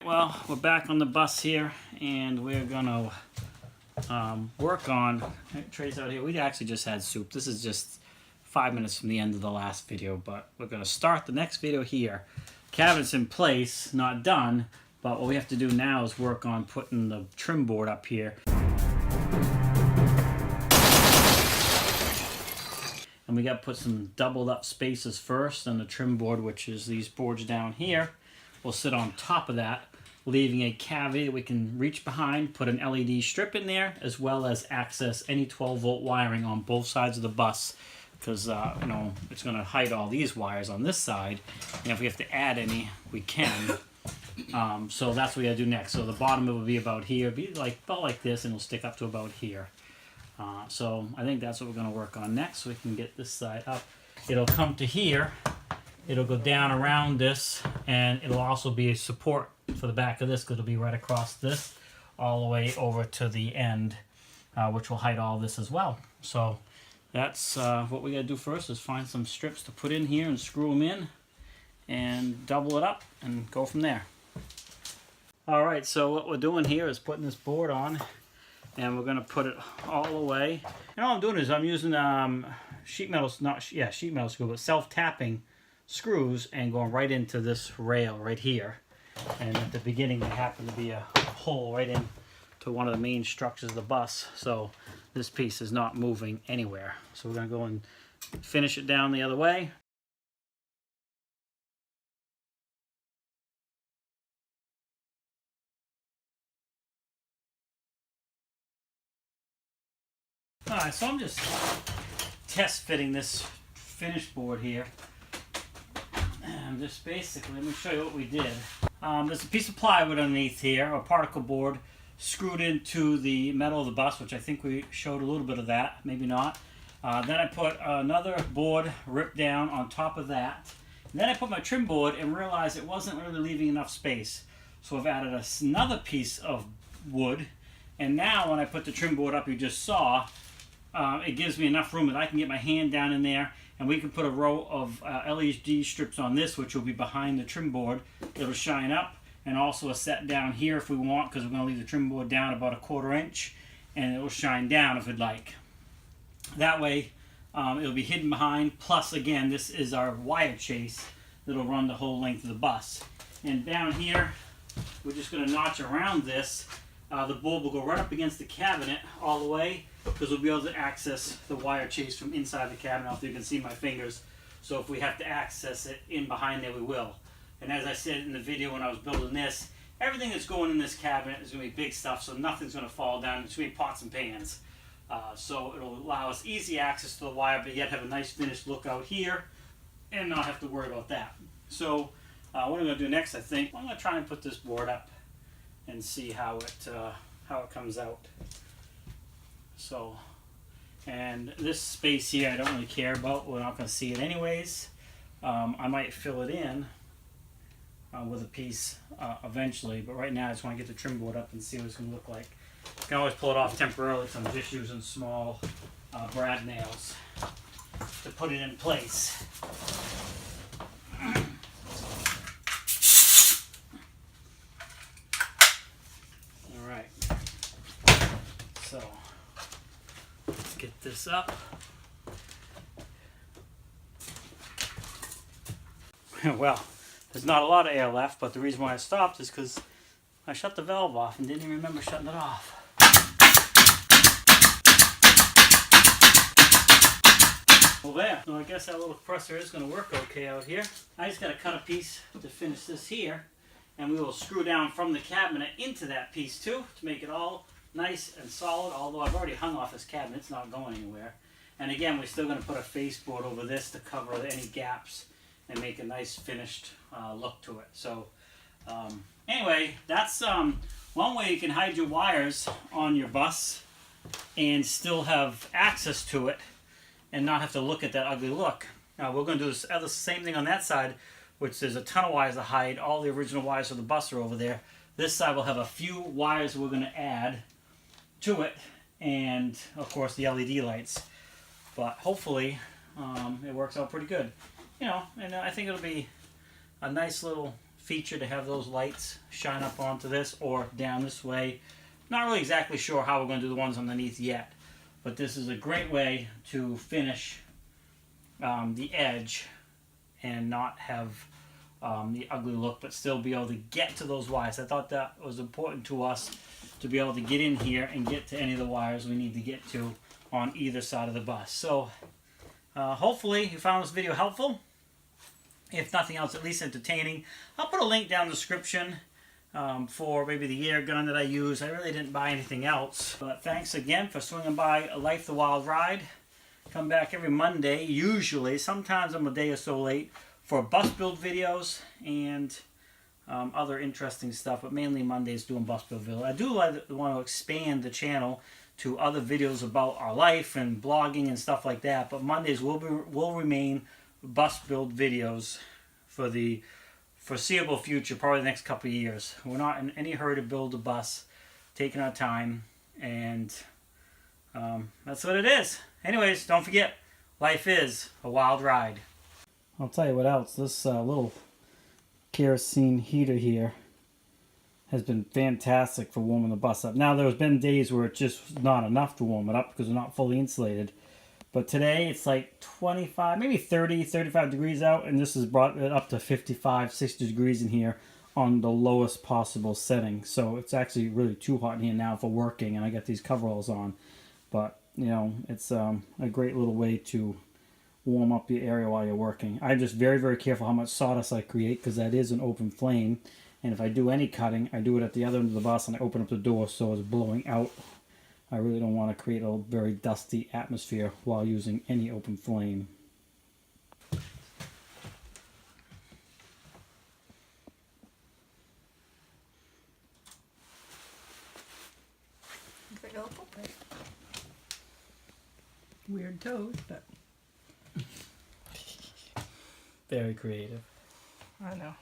Well, we're back on the bus here, and we're gonna work on. Trey's out here. We actually just had soup. This is just 5 minutes from the end of the last video, but we're gonna start the next video here. Cabinet's in place, not done, but what we have to do now is work on putting the trim board up here. And we got to put some doubled up spaces first, and the trim board, which is these boards down here, will sit on top of that, leaving a cavity that we can reach behind, put an LED strip in there, as well as access any 12-volt wiring on both sides of the bus, because you know, it's going to hide all these wires on this side, and if we have to add any, we can. So that's what we got to do next. So the bottom of it will be about here, be like about like this, and it'll stick up to about here. So I think that's what we're going to work on next, so we can get this side up. It'll come to here, it'll go down around this, and it'll also be a support for the back of this, because it'll be right across this all the way over to the end, which will hide all this as well. So that's what we got to do first, is find some strips to put in here and screw them in and double it up and go from there. Alright, so what we're doing here is putting this board on, and we're going to put it all the way. And all I'm doing is I'm using sheet metal screw, but self-tapping screws, and going right into this rail right here. And at the beginning there happened to be a hole right in to one of the main structures of the bus, so this piece is not moving anywhere. So we're going to go and finish it down the other way. Alright, so I'm just test fitting this finished board here. And just basically, let me show you what we did. There's a piece of plywood underneath here, a particle board, screwed into the metal of the bus, which I think we showed a little bit of that, maybe not. Then I put another board ripped down on top of that. And then I put my trim board and realized it wasn't really leaving enough space. So I've added another piece of wood. And now when I put the trim board up, you just saw, it gives me enough room that I can get my hand down in there, and we can put a row of LED strips on this, which will be behind the trim board. It'll shine up, and also a set down here if we want, because we're going to leave the trim board down about a 1/4 inch, and it will shine down if we'd like. That way it'll be hidden behind, plus again, this is our wire chase that'll run the whole length of the bus. And down here, we're just going to notch around this. The board will go right up against the cabinet all the way, because we'll be able to access the wire chase from inside the cabinet. I don't know if you can see my fingers. So if we have to access it in behind there, we will. And as I said in the video when I was building this, everything that's going in this cabinet is going to be big stuff, so nothing's going to fall down. It's going to be pots and pans. So it'll allow us easy access to the wire, but yet have a nice finished look out here and not have to worry about that. So what I'm going to do next, I think, I'm going to try and put this board up and see how it comes out. So, and this space here I don't really care about. We're not going to see it anyways. I might fill it in with a piece eventually, but right now I just want to get the trim board up and see what it's going to look like. You can always pull it off temporarily, so I'm just using small brad nails to put it in place. Alright, so let's get this up. Well, there's not a lot of air left, but the reason why I stopped is because I shut the valve off and didn't even remember shutting it off. Well, there. So I guess that little compressor is going to work okay out here. I just got to cut a piece to finish this here, and we will screw down from the cabinet into that piece too, to make it all nice and solid, although I've already hung off this cabinet. It's not going anywhere. And again, we're still going to put a face board over this to cover any gaps and make a nice finished look to it. So anyway, that's one way you can hide your wires on your bus and still have access to it and not have to look at that ugly look. Now we're going to do the same thing on that side, which there's a ton of wires to hide. All the original wires for the bus are over there. This side will have a few wires we're going to add to it, and of course the LED lights. But hopefully it works out pretty good. You know, and I think it'll be a nice little feature to have those lights shine up onto this or down this way. Not really exactly sure how we're going to do the ones underneath yet, but this is a great way to finish the edge and not have the ugly look, but still be able to get to those wires. I thought that was important to us to be able to get in here and get to any of the wires we need to get to on either side of the bus. So hopefully you found this video helpful. If nothing else, at least entertaining. I'll put a link down in the description for maybe the air gun that I use. I really didn't buy anything else. But thanks again for swinging by Life the Wild Ride. Come back every Monday, usually. Sometimes I'm a day or so late for bus build videos and other interesting stuff, but mainly Mondays doing bus build videos. I do want to expand the channel to other videos about our life and blogging and stuff like that, but Mondays will remain bus build videos for the foreseeable future, probably the next couple of years. We're not in any hurry to build a bus, taking our time, and that's what it is. Anyways, don't forget, life is a wild ride. I'll tell you what else, this little kerosene heater here has been fantastic for warming the bus up. Now, there's been days where it's just not enough to warm it up because we're not fully insulated. But today it's like 25, maybe 30, 35 degrees out, and this has brought it up to 55, 60 degrees in here on the lowest possible setting. So it's actually really too hot in here now for working, and I got these coveralls on. But, you know, it's a great little way to warm up the area while you're working. I'm just very, very careful how much sawdust I create because that is an open flame. And if I do any cutting, I do it at the other end of the bus and I open up the door so it's blowing out. I really don't want to create a very dusty atmosphere while using any open flame. Is it helpful? Weird toes, but Very creative. I know.